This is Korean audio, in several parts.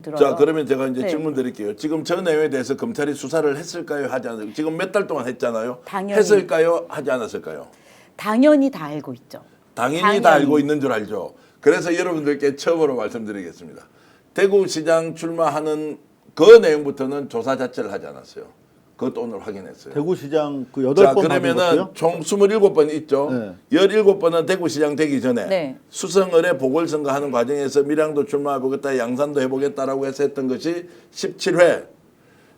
들어요. 자, 그러면 제가 이제 네. 질문 드릴게요. 지금 저 내용에 대해서 검찰이 수사를 했을까요? 하지 않았을까요? 지금 몇 달 동안 했잖아요. 당연히. 했을까요? 하지 않았을까요? 당연히 다 알고 있죠. 당연히 다 알고 있는 줄 알죠. 그래서 여러분들께 처음으로 말씀드리겠습니다. 대구시장 출마하는 그 내용부터는 조사 자체를 하지 않았어요. 그것도 오늘 확인했어요. 대구시장 그 자, 8번 그러면은 총 27번 있죠. 네. 17번은 대구시장 되기 전에 네. 수성을에 보궐선거 하는 과정에서 밀양도 출마해보겠다, 양산도 해보겠다라고 해서 했던 것이 17회.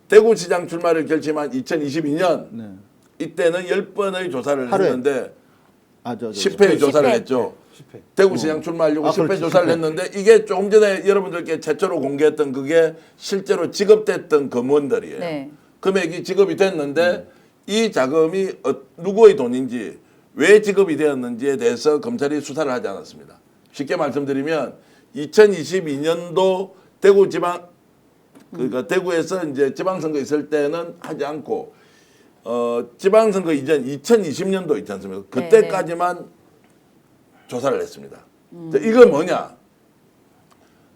대구시장 출마를 결심한 2022년 네. 이때는 10번의 조사를 하루에. 했는데 저 10회 조사를 10회. 했죠. 대구시장 출마하려고 10회 그렇지, 조사를 10회. 했는데 이게 조금 전에 여러분들께 최초로 공개했던 그게 실제로 지급됐던 검언들이에요. 네. 금액이 지급이 됐는데 이 자금이 누구의 돈인지 왜 지급이 되었는지에 대해서 검찰이 수사를 하지 않았습니다. 쉽게 말씀드리면 2022년도 대구지방 그러니까 대구에서 이제 지방선거 있을 때는 하지 않고 지방선거 이전 2020년도 있지 않습니까? 그때까지만 조사를 했습니다. 자, 이건 뭐냐?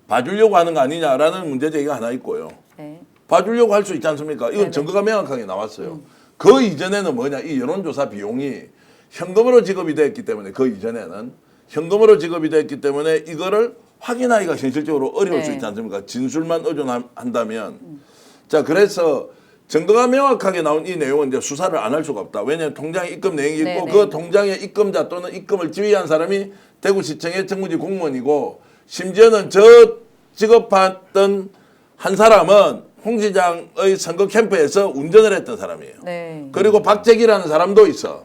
봐주려고 하는 거 아니냐라는 문제 제기가 하나 있고요. 네. 봐주려고 할 수 있지 않습니까? 이건 네네. 증거가 명확하게 나왔어요. 그 이전에는 뭐냐? 이 여론조사 비용이 현금으로 지급이 됐기 때문에 그 이전에는 현금으로 지급이 됐기 때문에 이거를 확인하기가 현실적으로 어려울 수 네. 있지 않습니까? 진술만 의존한다면. 자, 그래서 증거가 명확하게 나온 이 내용은 이제 수사를 안 할 수가 없다. 왜냐하면 통장에 입금 내용이 있고 네네. 그 통장의 입금자 또는 입금을 지휘한 사람이 대구시청의 정무지 공무원이고 심지어는 저 지급했던 한 사람은 홍 시장의 선거 캠프에서 운전을 했던 사람이에요. 네. 그리고 박재기라는 사람도 있어.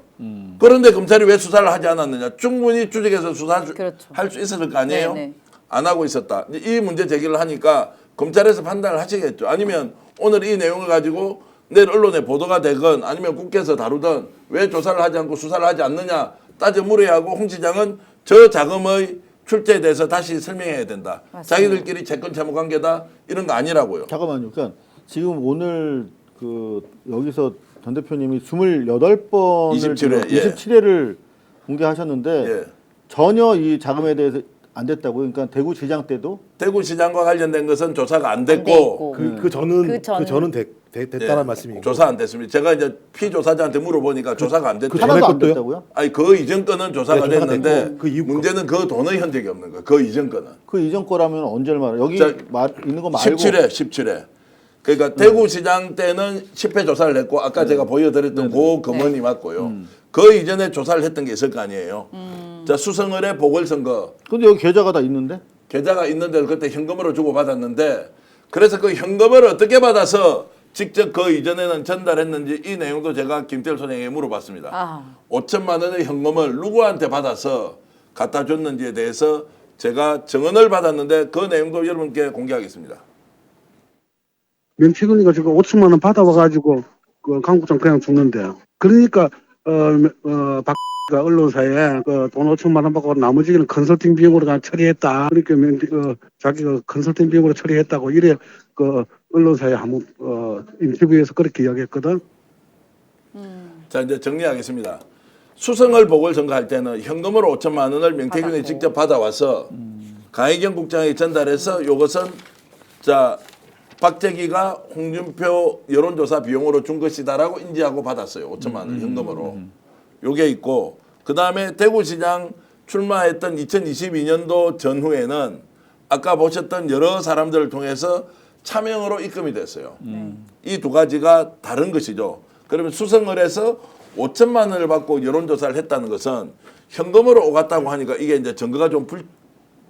그런데 검찰이 왜 수사를 하지 않았느냐? 충분히 추적해서 수사할 그렇죠. 수 있었을 거 아니에요? 네네. 안 하고 있었다. 이제 이 문제 제기를 하니까 검찰에서 판단을 하시겠죠. 아니면 오늘 이 내용을 가지고 내일 언론에 보도가 되건 아니면 국회에서 다루든 왜 조사를 하지 않고 수사를 하지 않느냐 따져 물어야 하고 홍 시장은 저 자금의 출처에 대해서 다시 설명해야 된다. 맞습니다. 자기들끼리 채권 채무 관계다 이런 거 아니라고요. 잠깐만요. 그러니까 지금 오늘 그 여기서 전 대표님이 28번을 27회, 예. 27회를 공개하셨는데 예. 전혀 이 자금에 대해서 안 됐다고요. 그러니까 대구시장 때도 대구시장과 관련된 것은 조사가 안 안 돼 됐고 있고. 그 전은 그 전은- 그 전은 됐다는 예, 말씀이고. 조사 안 됐습니다. 제가 이제 피조사자한테 물어보니까 조사가 안 됐대요. 그 전에 하나도 안 것도요? 됐다고요? 아니 그 이전 거는 조사가 네, 조사가 됐는데 됐고, 그 이후 거. 문제는 그 돈의 현적이 없는 거예요. 그 이전 거는. 그 이전 거라면 언제 말 여기 자, 있는 거 말고 17회. 그러니까 대구시장 때는 10회 조사를 했고 아까 제가 보여드렸던 그 검언이 맞고요. 그 이전에 조사를 했던 게 있을 거 아니에요. 자, 수성을의 보궐선거 근데 여기 계좌가 다 있는데 계좌가 있는데 그때 현금으로 주고 받았는데 그래서 그 현금을 어떻게 받아서 직접 그 이전에는 전달했는지 이 내용도 제가 김태열 소장에게 물어봤습니다. 아. 5천만 원의 현금을 누구한테 받아서 갖다 줬는지에 대해서 제가 증언을 받았는데 그 내용도 여러분께 공개하겠습니다. 명태균이가 지금 5천만 원 받아와가지고 그 강국장 그냥 죽는데 그러니까 박가 언론사에 그 돈 5천만 원 받고 나머지는 컨설팅 비용으로 다 처리했다. 그러니까 자기가 컨설팅 비용으로 처리했다고 이래 그 언론사에 한번 인터뷰에서 그렇게 이야기했거든. 자, 이제 정리하겠습니다. 수성을 보궐선거 할 때는 현금으로 5천만 원을 명태균이 받았고. 직접 받아와서 강혜경 국장에게 전달해서 이것은 자 박재기가 홍준표 여론조사 비용으로 준 것이다라고 인지하고 받았어요. 5천만 원 현금으로. 요게 있고 그다음에 대구시장 출마했던 2022년도 전후에는 아까 보셨던 여러 사람들을 통해서 차명으로 입금이 됐어요. 이 두 가지가 다른 것이죠. 그러면 수성을에서 5천만 원을 받고 여론조사를 했다는 것은 현금으로 오갔다고 하니까 이게 이제 증거가 좀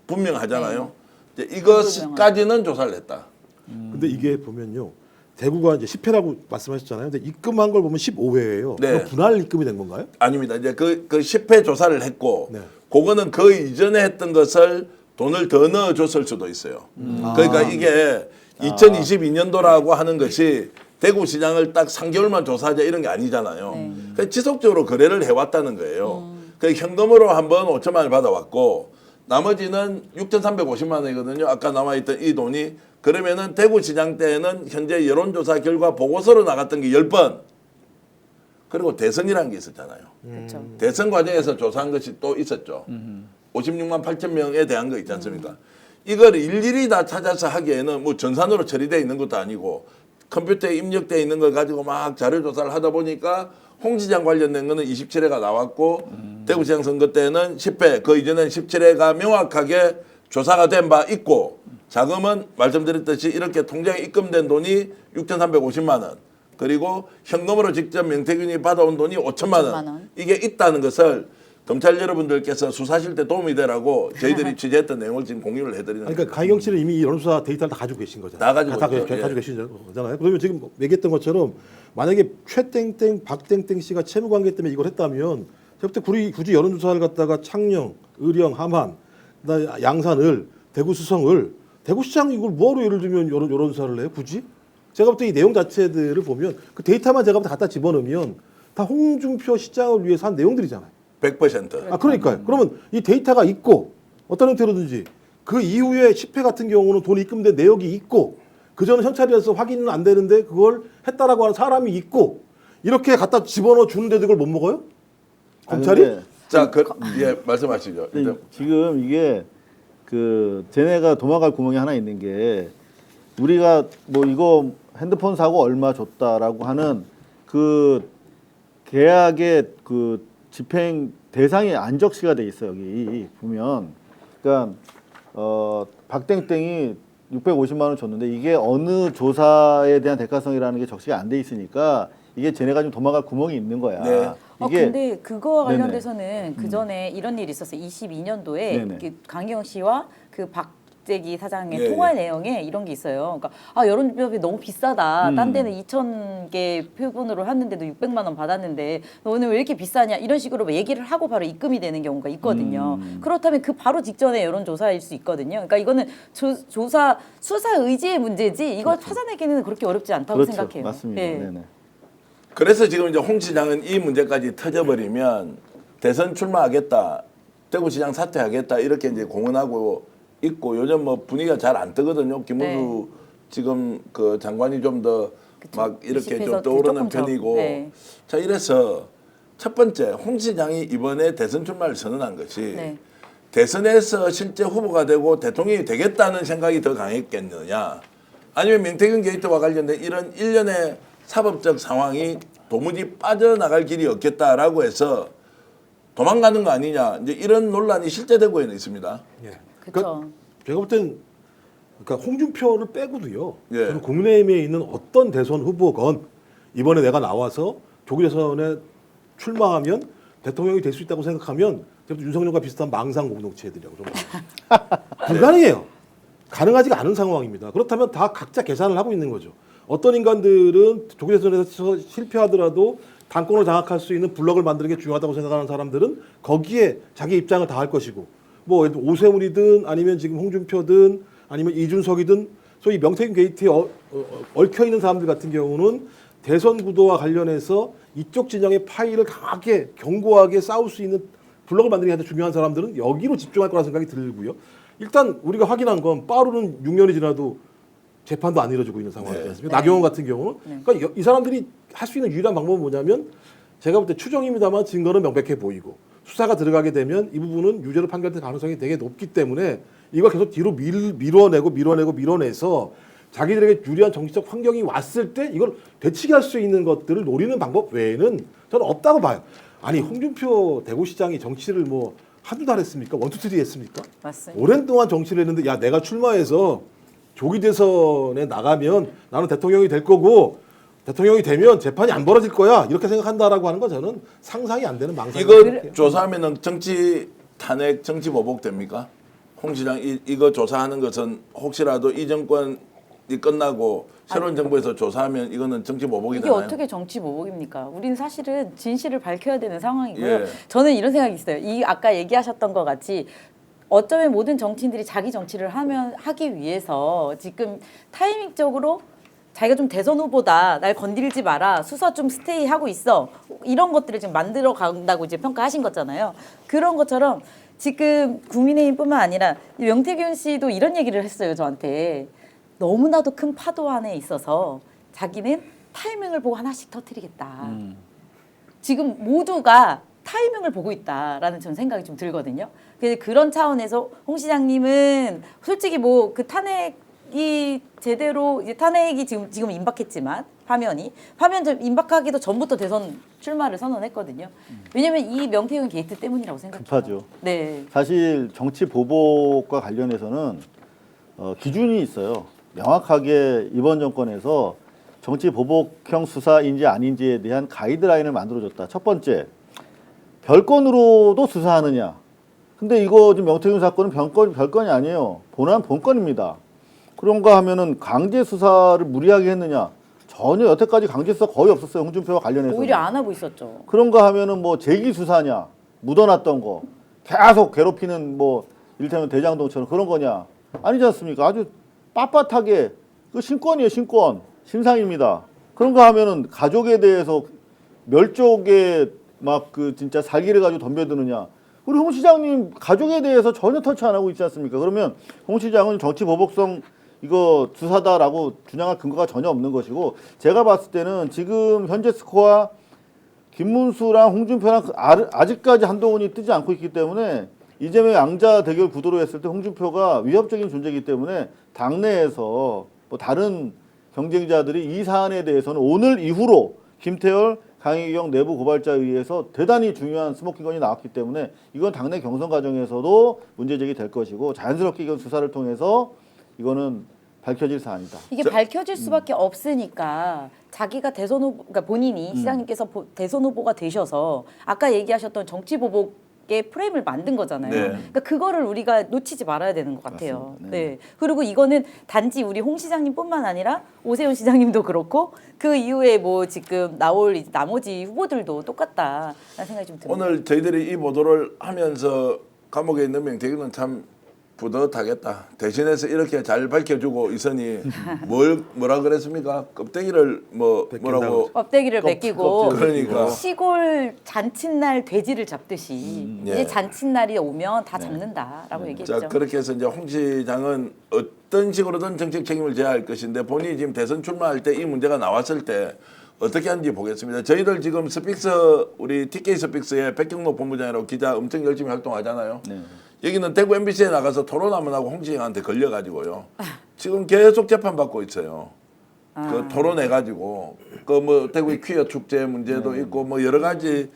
분명하잖아요. 이제 이것까지는 조사를 했다. 근데 이게 보면요. 대구가 이제 10회라고 말씀하셨잖아요. 근데 입금한 걸 보면 15회예요. 네. 그럼 분할 입금이 된 건가요? 아닙니다. 이제 그 10회 조사를 했고 네. 그거는 그 이전에 했던 것을 돈을 더 넣어줬을 수도 있어요. 그러니까 이게 2022년도라고 하는 것이 대구시장을 딱 3개월만 조사하자 이런 게 아니잖아요. 그러니까 지속적으로 거래를 해왔다는 거예요. 그 현금으로 한번 5천만 원을 받아왔고 나머지는 6,350만 원이거든요. 아까 남아있던 이 돈이 그러면은 대구시장 때는 현재 여론조사 결과 보고서로 나갔던 게 10번 그리고 대선이라는 게 있었잖아요. 그렇죠. 대선 과정에서 조사한 것이 또 있었죠. 56만 8천 명에 대한 거 있지 않습니까? 이걸 일일이 다 찾아서 하기에는 뭐 전산으로 처리되어 있는 것도 아니고 컴퓨터에 입력되어 있는 걸 가지고 막 자료 조사를 하다 보니까 홍 시장 관련된 거는 27회가 나왔고 대구시장 선거 때는 10회, 그 이전에는 17회가 명확하게 조사가 된 바 있고 자금은 말씀드렸듯이 이렇게 통장에 입금된 돈이 6,350만 원 그리고 현금으로 직접 명태균이 받아온 돈이 5천만 원 이게 있다는 것을 검찰 여러분들께서 수사하실 때 도움이 되라고 저희들이 취재했던 내용을 지금 공유를 해드리는 거예요. 그러니까 가희경 씨는 이미 이 여론조사 데이터를 다 가지고 계신 거잖아요. 다 가지고 있죠. 가지고 예. 계신 거잖아요. 그러면 지금 얘기했던 것처럼 만약에 최땡땡, 박땡땡 씨가 채무 관계 때문에 이걸 했다면 그때 굳이 여론조사를 갖다가 창녕, 의령, 함안, 그다음에 양산을, 대구 수성을 대구시장 이걸 뭐하러 예를 들면 여론조사를 해요? 굳이? 제가 볼 때 이 내용 자체들을 보면 그 데이터만 제가 볼 때 갖다 집어넣으면 다 홍준표 시장을 위해서 한 내용들이잖아요. 100%. 아 그러니까요. 그러면 이 데이터가 있고 어떤 형태로든지 그 이후에 10회 같은 경우는 돈이 입금된 내역이 있고 그 전에 현찰이어서 확인은 안 되는데 그걸 했다라고 하는 사람이 있고 이렇게 갖다 집어넣어 주는데도 그걸 못 먹어요? 검찰이? 아니, 근데 자, 예, 말씀하시죠. 근데 지금 이게 그 쟤네가 도망갈 구멍이 하나 있는 게 우리가 뭐 이거 핸드폰 사고 얼마 줬다라고 하는 그 계약의 그 집행 대상이 안 적시가 돼 있어 여기 보면 그러니까 박땡땡이 650만 원 줬는데 이게 어느 조사에 대한 대가성이라는 게 적시가 안 돼 있으니까 이게 쟤네가 좀 도망갈 구멍이 있는 거야. 네. 이게 근데 그거와 네네. 관련돼서는 그 전에 이런 일이 있었어요. 22년도에 네네. 강기영 씨와 그 박재기 사장의 예, 통화 예. 내용에 이런 게 있어요. 그러니까 여론조사비 너무 비싸다. 딴 데는 2,000개 표본으로 했는데도 600만 원 받았는데 너는 왜 이렇게 비싸냐 이런 식으로 얘기를 하고 바로 입금이 되는 경우가 있거든요. 그렇다면 그 바로 직전에 여론조사일 수 있거든요. 그러니까 이거는 수사 의지의 문제지 이걸 찾아내기는 그렇게 어렵지 않다고 그렇죠. 생각해요. 맞습니다. 예. 네네. 그래서 지금 이제 홍 시장은 이 문제까지 터져버리면 대선 출마하겠다, 대구시장 사퇴하겠다 이렇게 이제 공언하고 있고 요즘 뭐 분위기가 잘 안 뜨거든요. 김문수 지금 그 장관이 좀 더 막 이렇게 20에서 좀 떠오르는 조금 더, 편이고 네. 자 이래서 첫 번째 홍 시장이 이번에 대선 출마를 선언한 것이 네. 대선에서 실제 후보가 되고 대통령이 되겠다는 생각이 더 강했겠느냐 아니면 명태균 게이트와 관련된 이런 일련의 사법적 상황이 도무지 빠져나갈 길이 없겠다라고 해서 도망가는 거 아니냐 이제 이런 논란이 실제 대구에는 있습니다. 예. 그렇죠. 제가 볼 땐 그러니까 홍준표를 빼고도요. 예. 저는 국민의힘에 있는 어떤 대선 후보건 이번에 내가 나와서 조기 대선에 출마하면 대통령이 될 수 있다고 생각하면 제가 윤석열과 비슷한 망상 공동체들이라고 좀 불가능해요. 가능하지가 않은 상황입니다. 그렇다면 다 각자 계산을 하고 있는 거죠. 어떤 인간들은 조기 대선에서 실패하더라도 당권을 장악할 수 있는 블럭을 만드는 게 중요하다고 생각하는 사람들은 거기에 자기 입장을 다할 것이고 뭐 오세훈이든 아니면 지금 홍준표든 아니면 이준석이든 소위 명태균 게이트에 얽혀 있는 사람들 같은 경우는 대선 구도와 관련해서 이쪽 진영의 파일을 강하게 견고하게 싸울 수 있는 블럭을 만드는 게 중요한 사람들은 여기로 집중할 거라는 생각이 들고요. 일단 우리가 확인한 건 빠르는 6년이 지나도 재판도 안 이루어지고 있는 상황이지 않습니까? 나경원 같은 경우는 그러니까 이 사람들이 할 수 있는 유일한 방법은 뭐냐면 제가 볼 때 추정입니다만 증거는 명백해 보이고 수사가 들어가게 되면 이 부분은 유죄로 판결될 가능성이 되게 높기 때문에 이걸 계속 뒤로 밀어내서 자기들에게 유리한 정치적 환경이 왔을 때 이걸 되치게 할 수 있는 것들을 노리는 방법 외에는 저는 없다고 봐요. 아니 홍준표 대구시장이 정치를 뭐 한두 달 했습니까? 원투쓰리 했습니까? 맞습니다. 오랜 동안 정치를 했는데 야 내가 출마해서 조기 대선에 나가면 나는 대통령이 될 거고 대통령이 되면 재판이 안 벌어질 거야 이렇게 생각한다라고 하는 건 저는 상상이 안 되는 망상이에요. 이거 조사하면은 정치 탄핵, 정치 보복 됩니까? 홍 시장 이거 조사하는 것은 혹시라도 이 정권이 끝나고 새로운 정부에서 조사하면 이거는 정치 보복이 이게 되나요? 어떻게 정치 보복입니까? 우리는 사실은 진실을 밝혀야 되는 상황이고요. 예. 저는 이런 생각이 있어요. 이 아까 얘기하셨던 것 같이 어쩌면 모든 정치인들이 자기 정치를 하기 위해서 지금 타이밍적으로 자기가 좀 대선 후보다 날 건드리지 마라 수사 좀 스테이하고 있어 이런 것들을 지금 만들어 간다고 이제 평가하신 거잖아요. 그런 것처럼 지금 국민의힘뿐만 아니라 명태균 씨도 이런 얘기를 했어요 저한테. 너무나도 큰 파도 안에 있어서 자기는 타이밍을 보고 하나씩 터뜨리겠다. 지금 모두가 타이밍을 보고 있다라는 저는 생각이 좀 들거든요. 그런 차원에서 홍 시장님은 솔직히 뭐 그 탄핵이 제대로 이제 탄핵이 지금 임박했지만 화면 좀 임박하기도 전부터 대선 출마를 선언했거든요. 왜냐면 이 명태균 게이트 때문이라고 생각해요. 급하죠. 네. 사실 정치 보복과 관련해서는 기준이 있어요. 명확하게 이번 정권에서 정치 보복형 수사인지 아닌지에 대한 가이드라인을 만들어줬다. 첫 번째, 별건으로도 수사하느냐. 근데 이거 지금 명태균 사건은 별건이 아니에요. 본건입니다. 그런가 하면은 강제 수사를 무리하게 했느냐. 전혀 여태까지 강제 수사 거의 없었어요. 홍준표와 관련해서. 오히려 안 하고 있었죠. 그런가 하면은 뭐 재기 수사냐, 묻어놨던 거, 계속 괴롭히는 뭐 이를테면 대장동처럼 그런 거냐, 아니지 않습니까? 아주 빳빳하게 그 신권이에요, 신상입니다. 그런가 하면은 가족에 대해서 멸족에 막 그 진짜 살기를 가지고 덤벼드느냐. 우리 홍 시장님 가족에 대해서 전혀 터치 안 하고 있지 않습니까? 그러면 홍 시장은 정치 보복성 이거 수사다라고 주장할 근거가 전혀 없는 것이고, 제가 봤을 때는 지금 현재 스코어 김문수랑 홍준표랑 아직까지 한동훈이 뜨지 않고 있기 때문에 이재명 양자 대결 구도로 했을 때 홍준표가 위협적인 존재이기 때문에 당내에서 뭐 다른 경쟁자들이 이 사안에 대해서는 오늘 이후로 김태열, 강희경 내부 고발자에 의해서 대단히 중요한 스모킹건이 나왔기 때문에 이건 당내 경선 과정에서도 문제제기 될 것이고, 자연스럽게 이건 수사를 통해서 이거는 밝혀질 사안이다. 이게 밝혀질 수밖에 없으니까 자기가 대선 후보, 그러니까 본인이 시장님께서 대선 후보가 되셔서 아까 얘기하셨던 정치 보복의 프레임을 만든 거잖아요. 네. 그러니까 그거를 우리가 놓치지 말아야 되는 것 같아요. 맞습니다. 네. 그리고 이거는 단지 우리 홍 시장님뿐만 아니라 오세훈 시장님도 그렇고 그 이후에 뭐 지금 나올 이제 나머지 후보들도 똑같다라는 생각이 좀 듭니다. 오늘 저희들이 이 보도를 하면서 감옥에 있는 명태균은 참 뿌듯하겠다. 대신해서 이렇게 잘 밝혀주고 있으니 뭐라 그랬습니까? 껍데기를 뭐라고 껍데기를 벗기고 그러니까. 시골 잔칫날 돼지를 잡듯이 예. 이제 잔칫날이 오면 다 잡는다라고 얘기했죠. 자, 그렇게 해서 이제 홍 시장은 어떤 식으로든 정책 책임을 져야 할 것인데, 본인이 지금 대선 출마할 때 이 문제가 나왔을 때 어떻게 하는지 보겠습니다. 저희들 지금 스픽스, 우리 TK 스픽스의 백경록 본부장이라고 기자 엄청 열심히 활동하잖아요. 네. 여기는 대구 MBC에 나가서 토론 한번 하고 홍 시장한테 걸려가지고요. 지금 계속 재판받고 있어요. 그 토론해가지고 그 뭐 대구 퀴어 축제 문제도 있고 뭐 여러 가지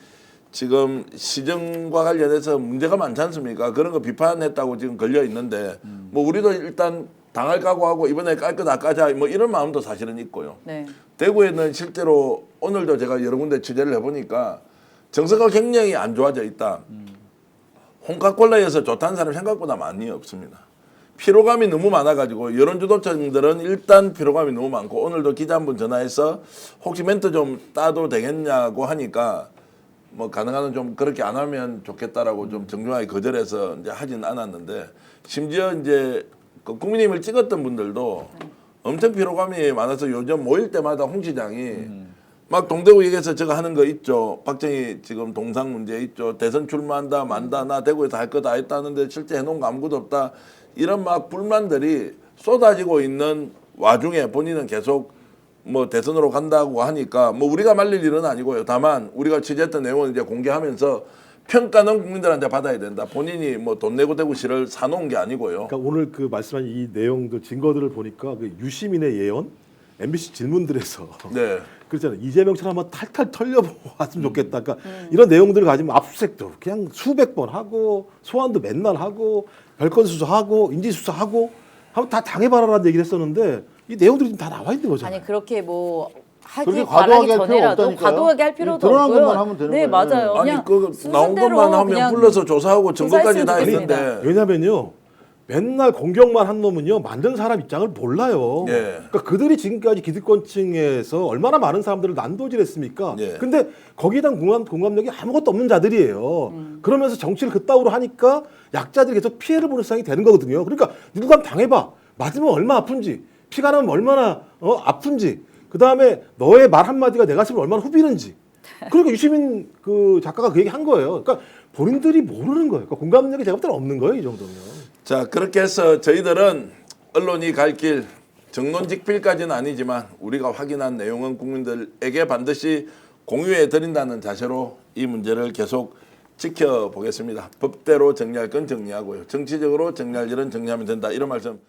지금 시정과 관련해서 문제가 많지 않습니까? 그런 거 비판했다고 지금 걸려 있는데 뭐 우리도 일단 당할 각오하고 이번에 깔 거 다 까자 뭐 이런 마음도 사실은 있고요. 네. 대구에는 실제로 오늘도 제가 여러 군데 취재를 해보니까 정서가 굉장히 안 좋아져 있다. 홍카콜라에서 좋다는 사람 생각보다 많이 없습니다. 피로감이 너무 많아가지고 여론주도층들은 일단 피로감이 너무 많고, 오늘도 기자 한 분 전화해서 혹시 멘트 좀 따도 되겠냐고 하니까 뭐 가능한 좀 그렇게 안 하면 좋겠다라고 좀 정중하게 거절해서 이제 하진 않았는데, 심지어 이제 그 국민의힘을 찍었던 분들도 엄청 피로감이 많아서 요즘 모일 때마다 홍 시장이 막 동대구 얘기해서 저거 하는 거 있죠. 박정희 지금 동상 문제 있죠. 대선 출마한다 만다, 나 대구에서 할 거 다 했다는데 실제 해놓은 거 아무것도 없다. 이런 막 불만들이 쏟아지고 있는 와중에 본인은 계속 뭐 대선으로 간다고 하니까 뭐 우리가 말릴 일은 아니고요. 다만 우리가 취재했던 내용을 이제 공개하면서 평가는 국민들한테 받아야 된다. 본인이 뭐 돈 내고 대구시를 사놓은 게 아니고요. 그러니까 오늘 그 말씀한 이 내용들 증거들을 보니까 그 유시민의 예언, MBC 질문들에서 네. 그렇잖아요. 이재명처럼 한번 탈탈 털려보고 왔으면 좋겠다. 그러니까 이런 내용들을 가지면 압수수색도 그냥 수백 번 하고 소환도 맨날 하고 별건 수사하고 인지 수사하고 하면 다 당해봐라라는 얘기를 했었는데 이 내용들이 지금 다 나와 있는 거잖아요. 아니 그렇게 뭐 그렇게 하기 과도하게 바라기 할 필요 전에라도 없다니까요. 과도하게 할 필요도 드러난 없고요. 것만 하면 되는 네, 거예요. 맞아요. 아니 그냥 그 나온 순서대로 것만 하면 그냥 불러서 조사하고 증거까지 다 조사했으면 있는데. 좋겠습니다. 왜냐면요. 맨날 공격만 한 놈은요. 만든 사람 입장을 몰라요. 예. 그러니까 그들이 지금까지 기득권층에서 얼마나 많은 사람들을 난도질했습니까? 예. 근데 거기에 대한 공감력이 아무것도 없는 자들이에요. 그러면서 정치를 그따위로 하니까 약자들이 계속 피해를 보는 상황이 되는 거거든요. 그러니까 누가 당해봐. 맞으면 얼마나 아픈지, 피가 나면 얼마나 아픈지, 그 다음에 너의 말 한마디가 내 가슴을 얼마나 후비는지. 그러니까 유시민 그 작가가 그 얘기 한 거예요. 그러니까 본인들이 모르는 거예요. 그러니까 공감력이 제가 볼 때는 없는 거예요, 이 정도면. 자, 그렇게 해서 저희들은 언론이 갈 길 정론직필까지는 아니지만 우리가 확인한 내용은 국민들에게 반드시 공유해 드린다는 자세로 이 문제를 계속 지켜보겠습니다. 법대로 정리할 건 정리하고요. 정치적으로 정리할 일은 정리하면 된다. 이런 말씀